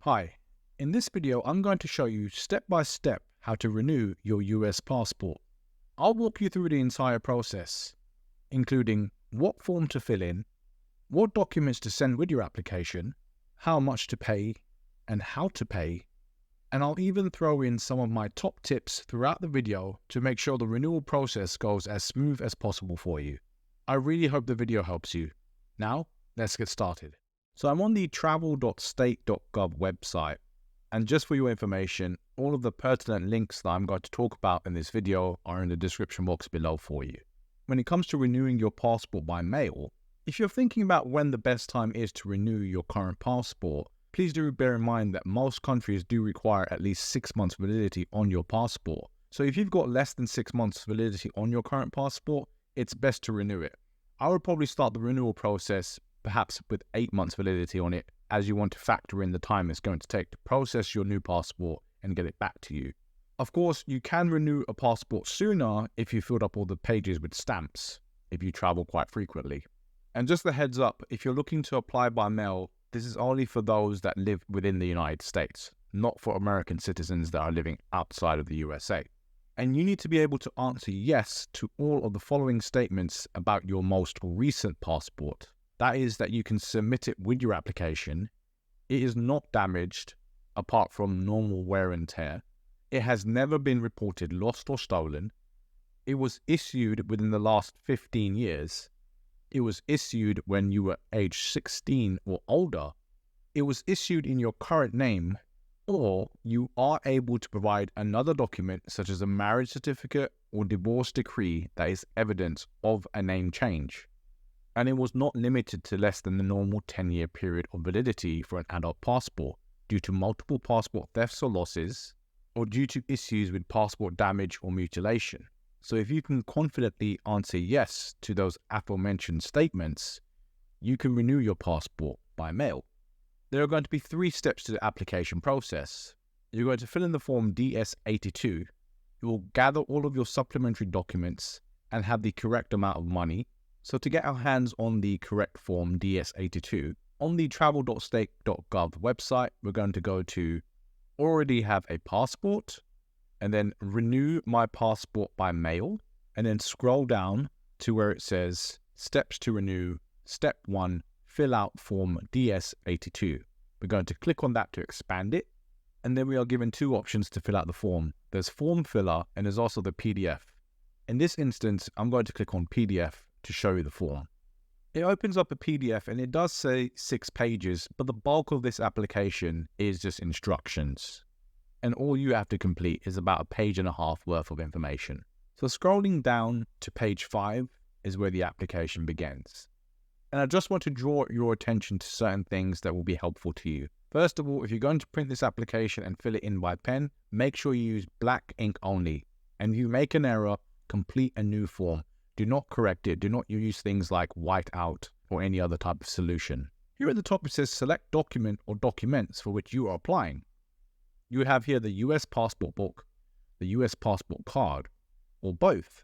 Hi, in this video I'm going to show you step by step how to renew your US passport. I'll walk you through the entire process, including what form to fill in, what documents to send with your application, how much to pay, and how to pay, and I'll even throw in some of my top tips throughout the video to make sure the renewal process goes as smooth as possible for you. I really hope the video helps you. Now, let's get started. So I'm on the travel.state.gov website, and just for your information, all of the pertinent links that I'm going to talk about in this video are in the description box below for you. When it comes to renewing your passport by mail, if you're thinking about when the best time is to renew your current passport, please do bear in mind that most countries do require at least 6 months validity on your passport. So if you've got less than 6 months validity on your current passport, it's best to renew it. I would probably start the renewal process perhaps with 8 months validity on it, as you want to factor in the time it's going to take to process your new passport and get it back to you. Of course, you can renew a passport sooner if you filled up all the pages with stamps, if you travel quite frequently. And just a heads up, if you're looking to apply by mail, this is only for those that live within the United States, not for American citizens that are living outside of the USA. And you need to be able to answer yes to all of the following statements about your most recent passport. That is that you can submit it with your application. It is not damaged apart from normal wear and tear. It has never been reported lost or stolen. It was issued within the last 15 years. It was issued when you were age 16 or older. It was issued in your current name, or you are able to provide another document such as a marriage certificate or divorce decree that is evidence of a name change. And it was not limited to less than the normal 10-year period of validity for an adult passport due to multiple passport thefts or losses, or due to issues with passport damage or mutilation. So if you can confidently answer yes to those aforementioned statements, you can renew your passport by mail. There are going to be 3 steps to the application process. You're going to fill in the form DS-82. You will gather all of your supplementary documents and have the correct amount of money. So to get our hands on the correct form DS-82, on the travel.state.gov website, we're going to go to already have a passport, and then renew my passport by mail, and then scroll down to where it says steps to renew, step 1, fill out form DS-82. We're going to click on that to expand it, and then we are given 2 options to fill out the form. There's form filler and there's also the PDF. In this instance, I'm going to click on PDF to show you the form. It opens up a PDF and it does say 6 pages, but the bulk of this application is just instructions. And all you have to complete is about a page and a half worth of information. So scrolling down to page 5 is where the application begins. And I just want to draw your attention to certain things that will be helpful to you. First of all, if you're going to print this application and fill it in by pen, make sure you use black ink only. And if you make an error, complete a new form. Do not correct it. Do not use things like white out or any other type of solution. Here at the top it says select document or documents for which you are applying. You have here the US passport book, the US passport card, or both.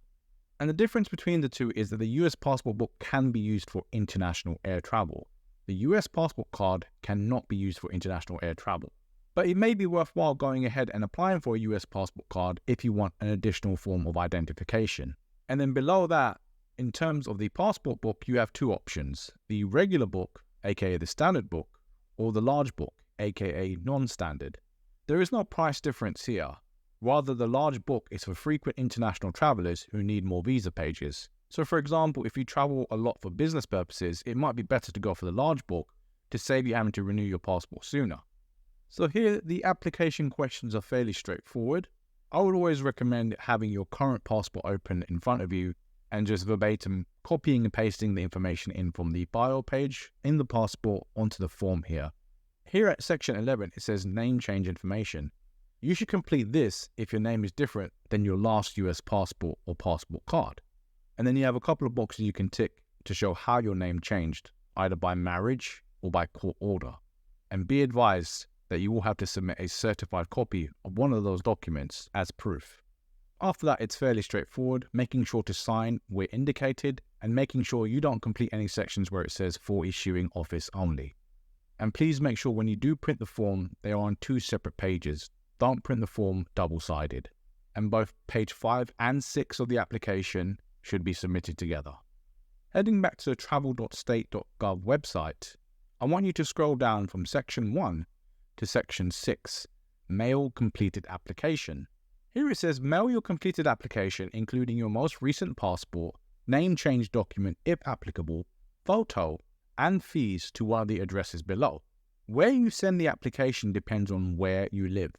And the difference between the two is that the US passport book can be used for international air travel. The US passport card cannot be used for international air travel. But it may be worthwhile going ahead and applying for a US passport card if you want an additional form of identification. And then below that, in terms of the passport book, you have 2 options. The regular book, aka the standard book, or the large book, aka non-standard. There is no price difference here. Rather, the large book is for frequent international travelers who need more visa pages. So for example, if you travel a lot for business purposes, it might be better to go for the large book to save you having to renew your passport sooner. So here, the application questions are fairly straightforward. I would always recommend having your current passport open in front of you and just verbatim copying and pasting the information in from the bio page in the passport onto the form here. Here at section 11, it says name change information. You should complete this if your name is different than your last US passport or passport card. And then you have a couple of boxes you can tick to show how your name changed, either by marriage or by court order. And be advised that you will have to submit a certified copy of one of those documents as proof. After that, it's fairly straightforward, making sure to sign where indicated and making sure you don't complete any sections where it says for issuing office only. And please make sure when you do print the form, they are on 2 separate pages. Don't print the form double-sided. And both page 5 and 6 of the application should be submitted together. Heading back to the travel.state.gov website, I want you to scroll down from section 1 to section 6, Mail Completed Application. Here it says mail your completed application, including your most recent passport, name change document if applicable, photo, and fees to one of the addresses below. Where you send the application depends on where you live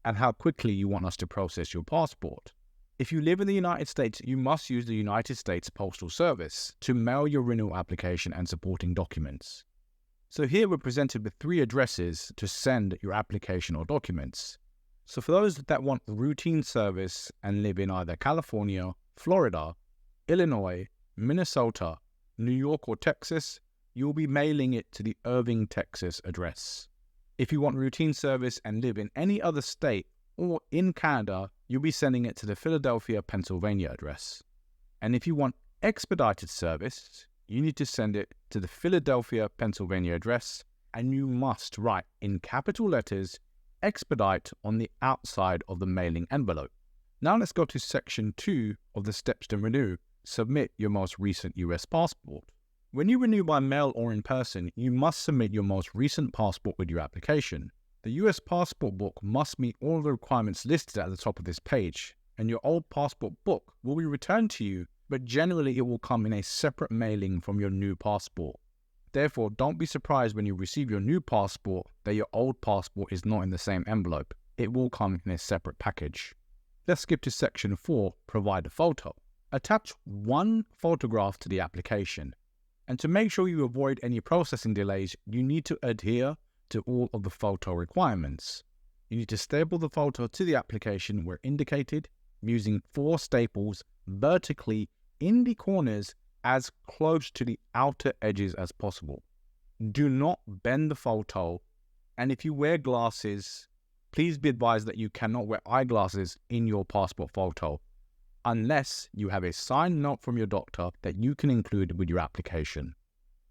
and how quickly you want us to process your passport. If you live in the United States, you must use the United States Postal Service to mail your renewal application and supporting documents. So here we're presented with 3 addresses to send your application or documents. So for those that want routine service and live in either California, Florida, Illinois, Minnesota, New York, or Texas, you'll be mailing it to the Irving, Texas address. If you want routine service and live in any other state or in Canada, you'll be sending it to the Philadelphia, Pennsylvania address. And if you want expedited service, you need to send it to the Philadelphia, Pennsylvania address, and you must write in capital letters expedite on the outside of the mailing envelope. Now let's go to section 2 of the steps to renew. Submit your most recent US passport. When you renew by mail or in person, you must submit your most recent passport with your application. The US passport book must meet all the requirements listed at the top of this page, and your old passport book will be returned to you, but generally it will come in a separate mailing from your new passport. Therefore, don't be surprised when you receive your new passport that your old passport is not in the same envelope. It will come in a separate package. Let's skip to section 4, provide a photo. Attach 1 photograph to the application. And to make sure you avoid any processing delays, you need to adhere to all of the photo requirements. You need to staple the photo to the application where indicated, using 4 staples vertically in the corners as close to the outer edges as possible. Do not bend the photo, and if you wear glasses, please be advised that you cannot wear eyeglasses in your passport photo unless you have a signed note from your doctor that you can include with your application.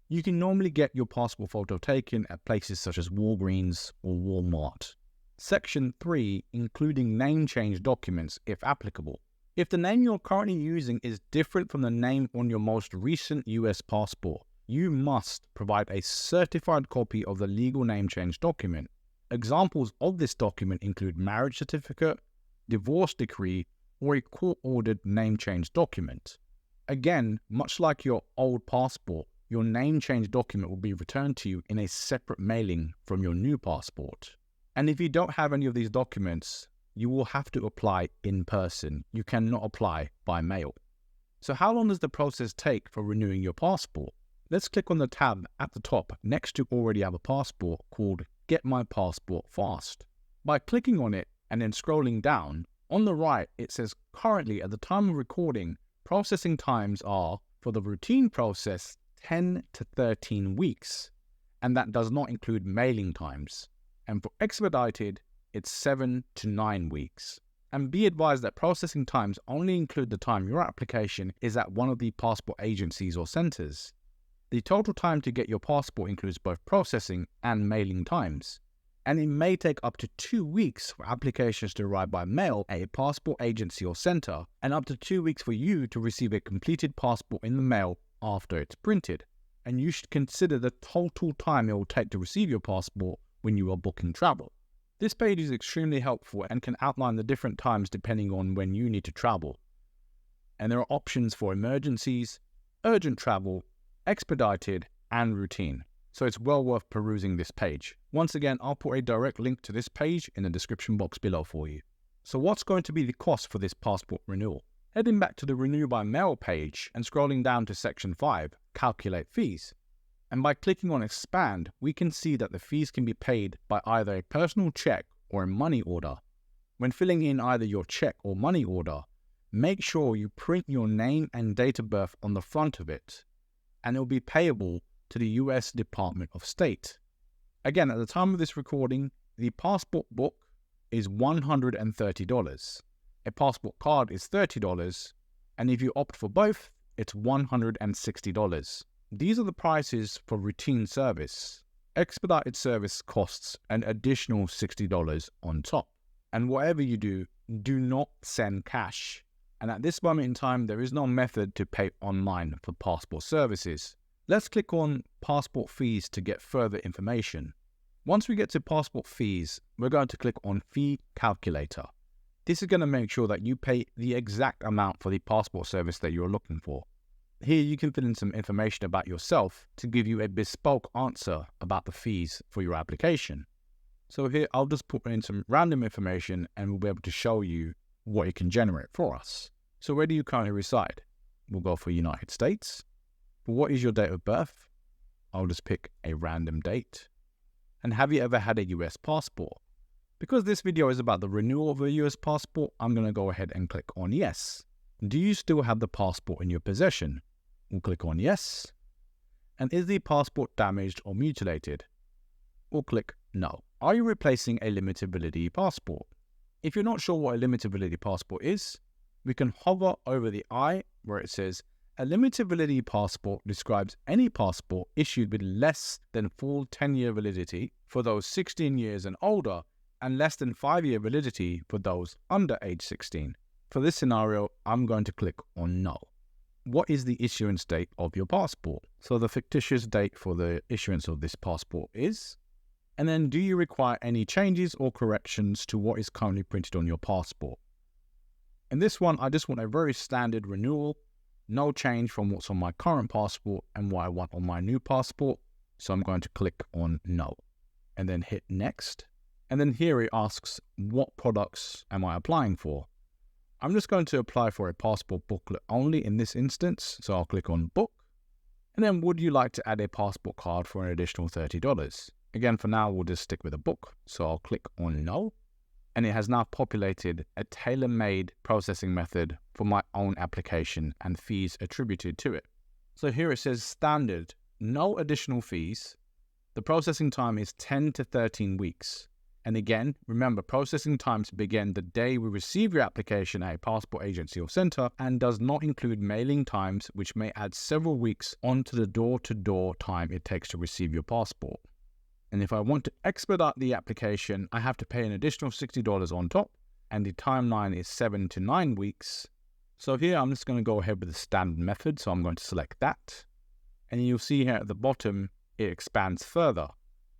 You can normally get your passport photo taken at places such as Walgreens or Walmart. Section 3, including name change documents if applicable. If the name you're currently using is different from the name on your most recent US passport, you must provide a certified copy of the legal name change document. Examples of this document include marriage certificate, divorce decree, or a court-ordered name change document. Again, much like your old passport, your name change document will be returned to you in a separate mailing from your new passport. And if you don't have any of these documents, you will have to apply in person. You cannot apply by mail. So how long does the process take for renewing your passport? Let's click on the tab at the top next to already have a passport called Get My Passport Fast. By clicking on it and then scrolling down, on the right it says currently at the time of recording, processing times are, for the routine process, 10 to 13 weeks, and that does not include mailing times. And for expedited, it's 7 to 9 weeks. And be advised that processing times only include the time your application is at one of the passport agencies or centers. The total time to get your passport includes both processing and mailing times. And it may take up to 2 weeks for applications to arrive by mail at a passport agency or center, and up to 2 weeks for you to receive a completed passport in the mail after it's printed. And you should consider the total time it will take to receive your passport when you are booking travel. This page is extremely helpful and can outline the different times depending on when you need to travel. And there are options for emergencies, urgent travel, expedited, and routine. So it's well worth perusing this page. Once again, I'll put a direct link to this page in the description box below for you. So what's going to be the cost for this passport renewal? Heading back to the Renew by Mail page and scrolling down to section 5, Calculate Fees. And by clicking on Expand, we can see that the fees can be paid by either a personal check or a money order. When filling in either your check or money order, make sure you print your name and date of birth on the front of it, and it will be payable to the US Department of State. Again, at the time of this recording, the passport book is $130. A passport card is $30, and if you opt for both, it's $160. These are the prices for routine service. expedited service costs an additional $60 on top. And whatever you do, do not send cash. And at this moment in time, there is no method to pay online for passport services. Let's click on passport fees to get further information. Once we get to passport fees, we're going to click on fee calculator. This is going to make sure that you pay the exact amount for the passport service that you're looking for. Here you can fill in some information about yourself to give you a bespoke answer about the fees for your application. So here I'll just put in some random information and we'll be able to show you what it can generate for us. So where do you currently reside? We'll go for United States. What is your date of birth? I'll just pick a random date. And have you ever had a US passport? Because this video is about the renewal of a US passport, I'm going to go ahead and click on yes. Do you still have the passport in your possession? We'll click on yes. And is the passport damaged or mutilated? We'll click no. Are you replacing a limited validity passport? If you're not sure what a limited validity passport is, we can hover over the I where it says a limited validity passport describes any passport issued with less than full 10-year validity for those 16 years and older and less than 5-year validity for those under age 16. For this scenario, I'm going to click on no. What is the issuance date of your passport? So the fictitious date for the issuance of this passport is, and then do you require any changes or corrections to what is currently printed on your passport? In this one, I just want a very standard renewal, no change from what's on my current passport and what I want on my new passport. So I'm going to click on no and then hit next. And then here it asks, what products am I applying for? I'm just going to apply for a passport booklet only in this instance. So I'll click on book. And then would you like to add a passport card for an additional $30? Again, for now, we'll just stick with a book. So I'll click on no. And it has now populated a tailor-made processing method for my own application and fees attributed to it. So here it says standard, no additional fees. The processing time is 10 to 13 weeks. And again, remember, processing times begin the day we receive your application at a passport agency or center and does not include mailing times, which may add several weeks onto the door-to-door time it takes to receive your passport. And if I want to expedite the application, I have to pay an additional $60 on top, and the timeline is 7 to 9 weeks. So here I'm just going to go ahead with the standard method, so I'm going to select that. And you'll see here at the bottom, it expands further.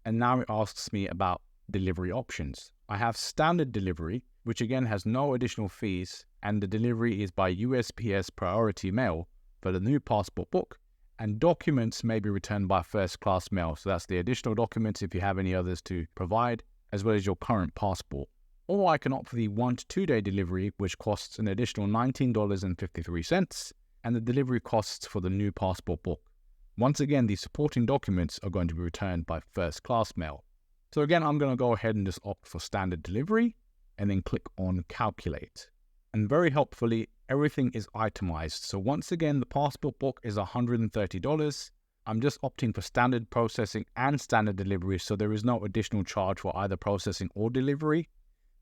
And now it asks me about delivery options. I have standard delivery, which again has no additional fees, and the delivery is by USPS priority mail for the new passport book. And documents may be returned by first class mail. So that's the additional documents if you have any others to provide, as well as your current passport. Or I can opt for the 1 to 2 day delivery, which costs an additional $19.53, and the delivery costs for the new passport book. Once again, the supporting documents are going to be returned by first class mail. So again, I'm going to go ahead and just opt for standard delivery and then click on calculate. And very helpfully, everything is itemized. So once again, the passport book is $130. I'm just opting for standard processing and standard delivery, so there is no additional charge for either processing or delivery.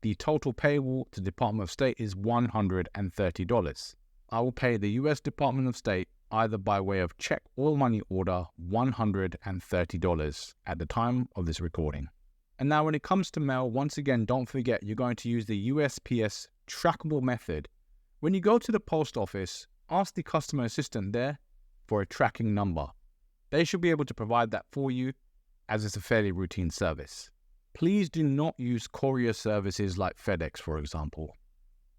The total payable to Department of State is $130. I will pay the US Department of State either by way of check or money order $130 at the time of this recording. And now when it comes to mail, once again, don't forget you're going to use the USPS trackable method. When you go to the post office, ask the customer assistant there for a tracking number. They should be able to provide that for you, as it's a fairly routine service. Please do not use courier services like FedEx, for example.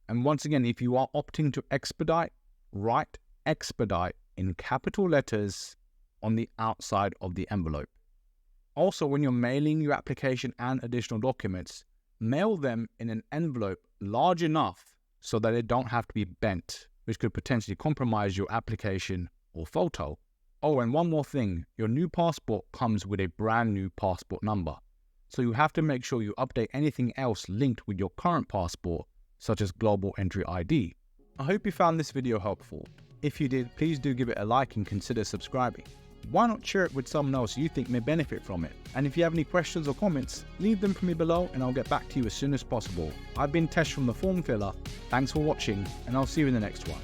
And once again, if you are opting to expedite, write expedite in capital letters on the outside of the envelope. Also, when you're mailing your application and additional documents, mail them in an envelope large enough so that they don't have to be bent, which could potentially compromise your application or photo. Oh, and one more thing, your new passport comes with a brand new passport number. So you have to make sure you update anything else linked with your current passport, such as Global Entry ID. I hope you found this video helpful. If you did, please do give it a like and consider subscribing. Why not share it with someone else you think may benefit from it? And if you have any questions or comments, leave them for me below and I'll get back to you as soon as possible. I've been Tesh from The Form Filler. Thanks for watching, and I'll see you in the next one.